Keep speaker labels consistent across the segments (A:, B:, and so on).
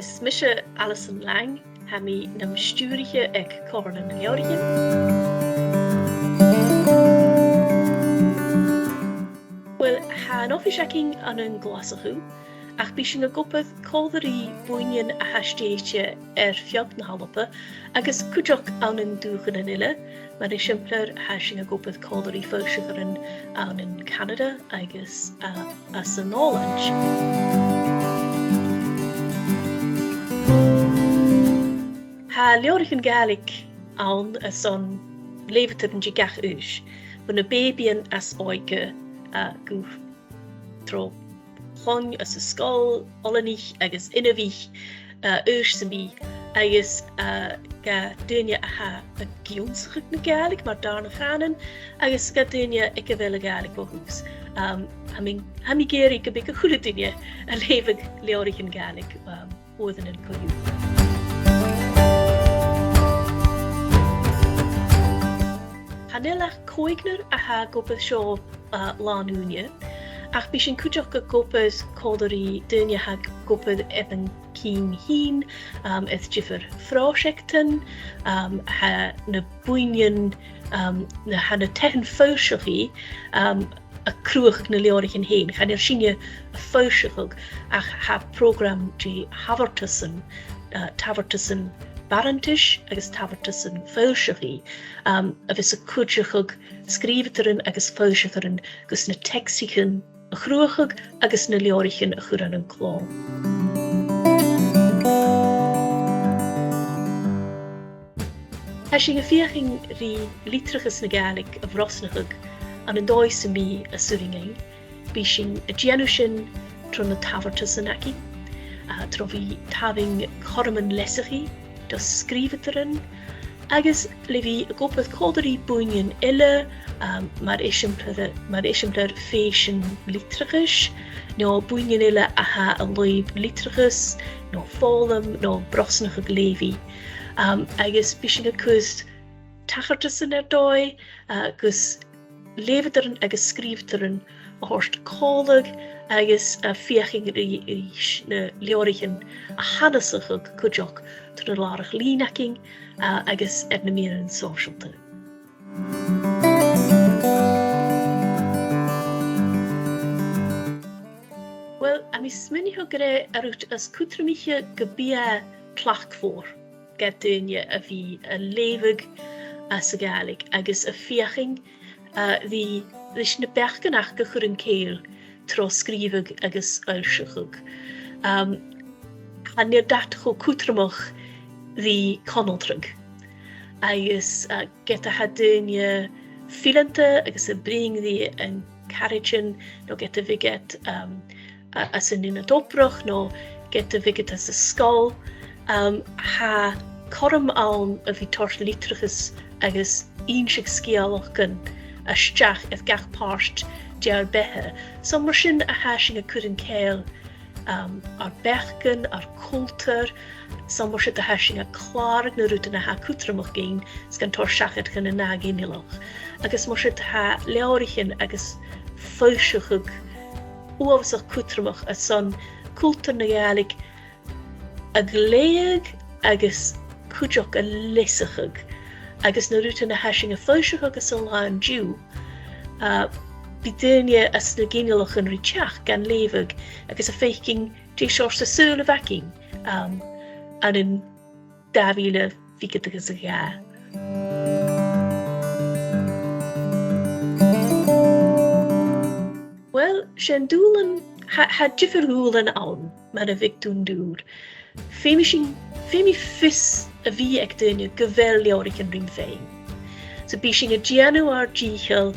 A: smische Alison Lang, ha mi nam stúrige ag còrr na leorigin. Well, ha an offisaking an an glasachu, ach bí sin a gopad códarí Buidhnean a hastéite fiog na halappe, agus cuideach an an dúchan an ile, mar is siimplír ha sin a gopad códarí fóisigaran an in Canada agus as an Álands. Ha leorigin Gaelic an as an lìbhrigeadh gach ús, buna babyan as oige go tro chun as a scóil, olanich agus inbhe ús san bí, agus ga duine a ha a gnìomh na Gaelic mar darna chanan, agus ga duine ag a bhfuil a Gaelic bohús. Ha mi géirí go big a chula duine a léimh leorigin Gaelic ódan an coiú. Hanelach coignar a ha gopad seo lánúne, ach bí sin cuideach go gopad códarí duine ha gopad an cín hín, is differ pròiseactan, ha na Buidhnean ha na tehan fóisiachí a cruach na leorigin héin. Cha sinne a fóisiachug ach ha program dí havertussen barantis agus tavertussen fóisiachí, a bhís a cuideachug scríbhtaran agus fóisiachtaran agus na textichen a chruachug agus na leorigin a chur an an chlán. Ha sin a fiaching rí lìbhrigeadh na Gaelic a bhrosnachadh an an dóis san bí a suringain, bí sin a déanamh sin tro na tavertussen aki, tro bhí taving chorman lesachi, das scríbhtaran, agus le bhí a gopad códarí Buidhnean ile, mar isimplir fésin lìbhrigeadh, nó Buidhnean ile a ha a loib lìbhrigeadh, nó fólam, nó bhrosnachadh lévi. Agus bí sin a cús tavertussen dói, agus léimhtaran agus scríbhtaran a thuirt cólag, agus a fiaching na leorigin a hanasachug cuideach tro na làrach-lìn agus na mian sóisialta. Well, a mi sminniho gre arút as cudromiche go bia tlachmhór ga duine a bhí a léimhigh as a Gaelic, agus a fiaching hí leis na beachganach go chur an céil tro scríbhigh agus oilseachug. A níor dat cho cudromach hí conaltrug, agus get a ha duine filanta agus a bringdí an carriagin, nó get a viget as an ina dobrach, nó get a viget as a scóil, ha chorm an a bhí tort lìbhrigeadh agus ionnsach scialachgan a steach as gach páirt dear bethe. So mar sin a ha sin a chur an céil ar bechgan, ar cultúr, so mar sin a ha sin a chlárag na rúta na ha cudromach géin sgan t-sreath gan na gnìomh. Agus mar sin a ha leorigin agus fóisiachug uamhsach cudromach as son cultúr na Gaelic a gléag agus cuideach a lisachug, agus na rúta na ha sin a fóisiach agus a lán dú, bí duine as na gnìomh an riteach gan léimhigh agus a féiking dé seoir sa súla bhacing an in 2020 agus a gá. Well, sin dúlan ha differ húlan an man a bhíh dún dúr. Féimi fis a bhí ag duine go bhfuil leorigin rim féin. So bí sin a déanamh ar díchil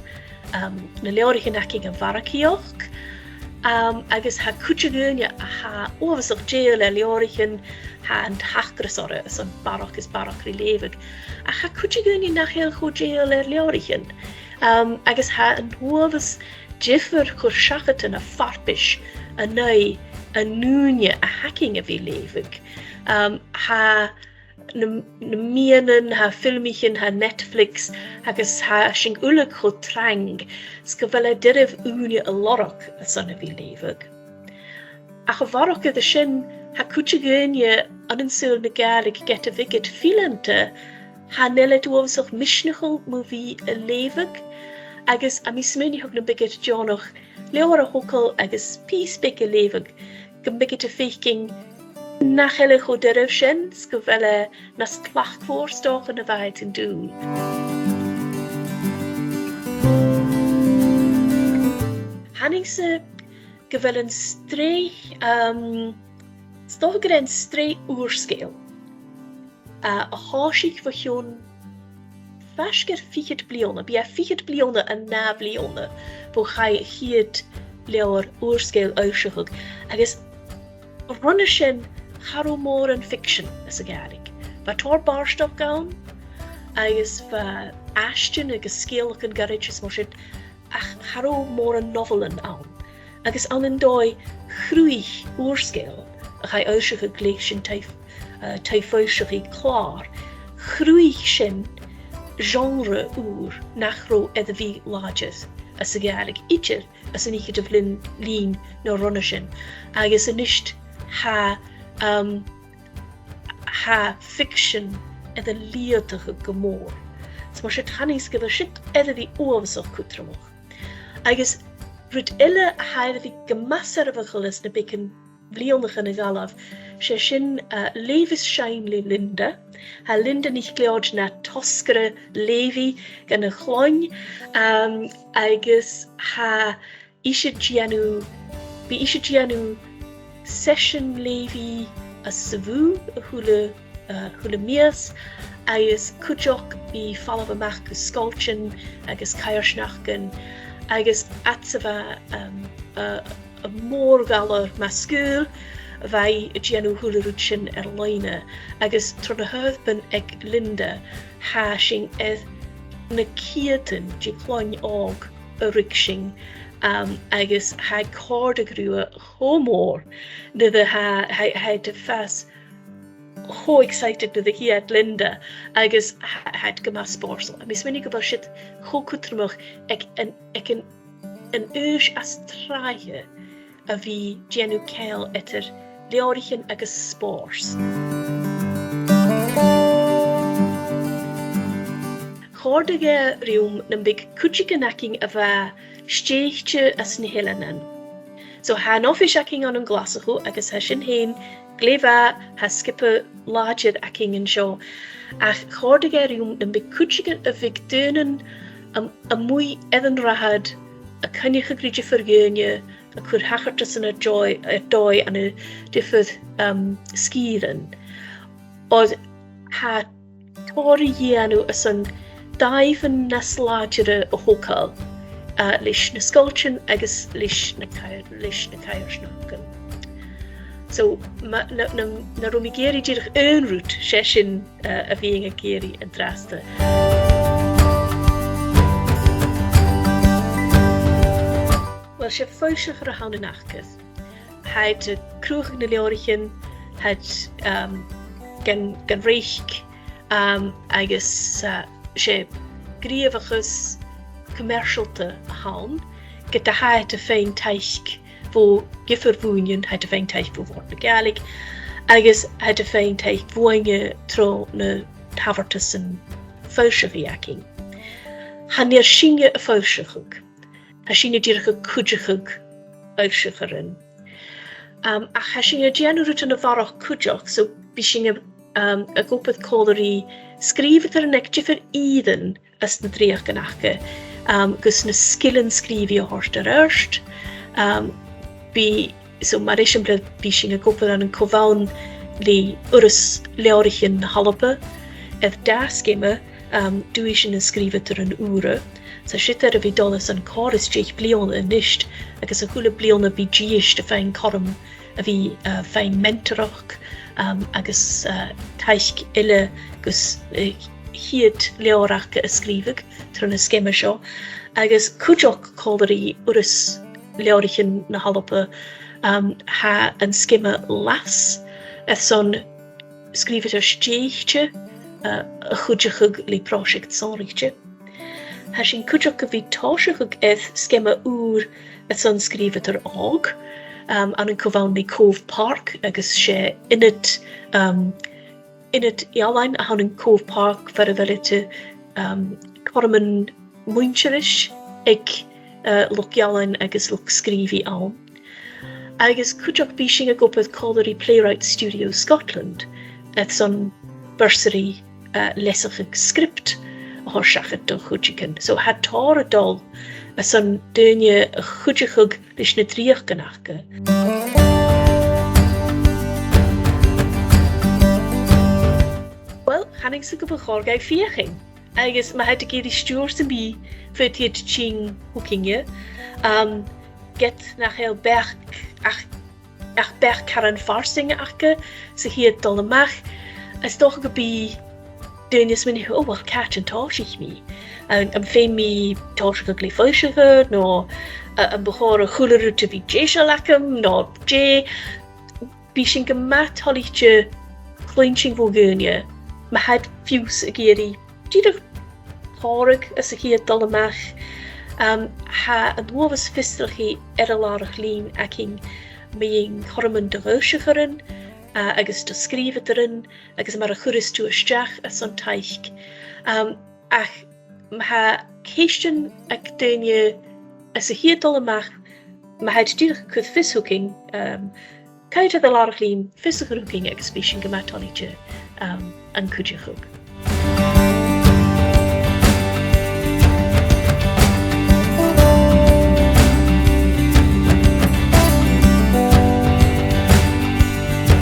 A: na leorigin aking a bharacíoch, agus ha cuideachadh a ha óhasach déal le leorigin ha an tachgras orra as an barach is barach rí léimhigh, a ha cuideachadh nachhéal cho déal le leorigin, agus ha an óhas differ chur seachatan a farpis a nui a núine a hacking a bhí léimhigh. Ha na mianan, ha filmichin, ha Netflix, agus ha sin ulag cho trang, sco bhfuil deireadh úne a lorach a san a bhí léimhigh. A go bharach a sin ha cuideachadh an súil na Gaeilg get a bhigid filanta ha nela dúamsach misneachil mú bhí a lévig agus a mi smúni hug na bigid Johnach leor a hocal agus pís big a lévig go bigid a féking nach heile go dirh sin go bhfuile nas clachmhór in a bhaid in dúil. Hanning se go bhfuil an stocha an stré úrscéal a háisiigh bheithiún feisgur fichid bliana, bí a fichid bliana a ná bliana bó chai chiad leor úrscéal áiseachug agus runne sin charú mór an fiction is a Gaeilg. Ba tór barstop gaun agus ba ashtin agus scéalach an garid is mar sin ach charú mór an novelan an. Agus an an dói chrúich úrscéal a chai áiseachug léigh sin taifáiseach í chlár. Chrúich sin genre úr nachró edda bhí láidir as a Gaeilg idir as an ichid of lín nó runne sin. Agus a nisht ha fiction edda líotacha go mór. So mar sé tannis go bhfuil sit edda bhí uamsach cudromach. Agus rud ile a hair bhí gomasarfachal is na bicin blianach in a galaf sé sin levis sein le Linda. Ha Linda nicht gleod na toskere levi gan a chloin agus ha ishe gianu session levi a savu hule mias agus kujoch bi fall of a mach sculption agus kairsnachen agus atsava a mór galar mascúl bhai gianu hule rutsin leine agus tro na höfben ag Linda ha sin na kieten di chloin og a riksing agus ha còrr homór nidda ha de fas ho excited na hi at Linda agus had gemas borsel. Mis minnig go shit ho cudromach ag an uis as traie a bhí genu ceil etter leorichin agus spórs. Chordige riúm na big cuideachadh a bheith stéichte as na héileanan. So ha nófiseaching an glasachu agus ha sin héin gléfa ha skippe láidir aching an seo. Ach chordige riúm na big cuideachadh a bhíh dúnan a mwy edan rahad a cuinnidh forgéine a chur hachartas in a dói an a diffydd sgíran. Oedd ha tóri dhéanú as an daifan nas láidire a hócal leis na sculptin agus leis na cairsnagan. So na rúmi géri dírach önrút sé sin a bhíing a géri an drasta. Wel, sé fóiseach ar a hána nachcas. Haid a cruach na leorichin, haid gan reich agus sé gríomhachas commercialta a hán, get a haid a féin taic bó gifar bhúin haid a féin taic bó Bòrd na Gaeilg, agus haid a féin taic bhúine tro na tafartas an fóiseach aching. Hanir singe a fóiseachug. Ha sinne dírach a cuideachadh áiseacharin. Ach ha sinne déanú rút an a bharach cuideach, so bí sinne a gopad cólarí scríbit ar an ag difar ídan as na dríach gannacha, gus na skillan scríbí a hort ar erst. So mar éisimpla bí sinne gopad an cóbhain lí uras leorichin na halabe, edd dasgéime dúi sin an scríbit ar an úra. So sitar a bhí dolas an còrr is déich bliana a nisht, agus a chula bliana bhí díist a féin chorm a bhí féin mentorach, agus taic ile gus hiad leorach a scríbig tro na scéime seo, agus cuideach cólarí uras leorichin na halape ha an scéime las, son scríbit ar stéichte a chuideachadh lí pròiseactan. Ha sin cuideach go bhí táiseach ag scéime úr a son scríbit ar ág, an yn cyfawni Cove Park, agus sé init iawn a han yn Cove Park fer y fel yty corman mwyncherish ag look iawn agus look sgrifi awn. Agus cwdioch bishing a gopad Colliery Playwright Studio Scotland et son bursary lesach ag script horsachad do chudjican. So had tar a dol a son dynja a chudjichug leis na dríoch ganachge. Wel, hannig sy'n gwybod chorgau fiaching. Agus mae had geir I stúr sy'n bi fyrt hier te ching hoekingje. Get nach heel berg ach berg karan farsing achke, so hier dèanamh. Is toch gebi dynjas min oh wel catch and tosh ich mi. Am fein mi tosh go glyffoisiige, no am behoor a chulere te vi jesha lakum, no je bishin gemat holichtje cluinnidh vogúne. Ma had fiús a géri. Díidir párig as a hier dèanamh. Ha an nuovas fistrachi a làrach-lìn aking meing chorman de bhroiseactan, agus de scríomh erin, agus mar a churis tú isteach a son taic. Ach ha céistin ag daine as a hier dèanamh, ma had díidir chud fishooking, caiite a làrach-lìn fishooking agus bísin gemat holichtje an cuideachadh.